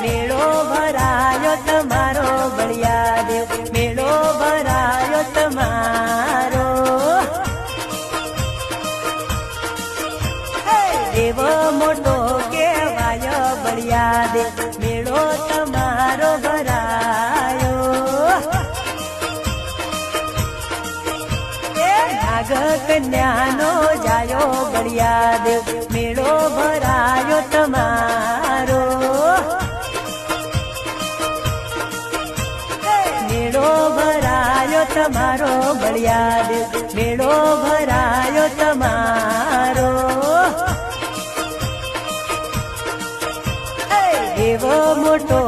મેળો ભરાયો તમારો બળિયા દેવ, મેળો ભરાયો તમારો. દેવ મોટો કેવાય બળિયા દેવ, મેળો તમારો ભરાયો. નાગ કન્યાનો જાયો બળિયા દેવ, મેળો ભરાયો તમારો. મેળો ભરાયો તમારો બળિયા દેવ, મેળો ભરાયો તમારો. દેવ મોટો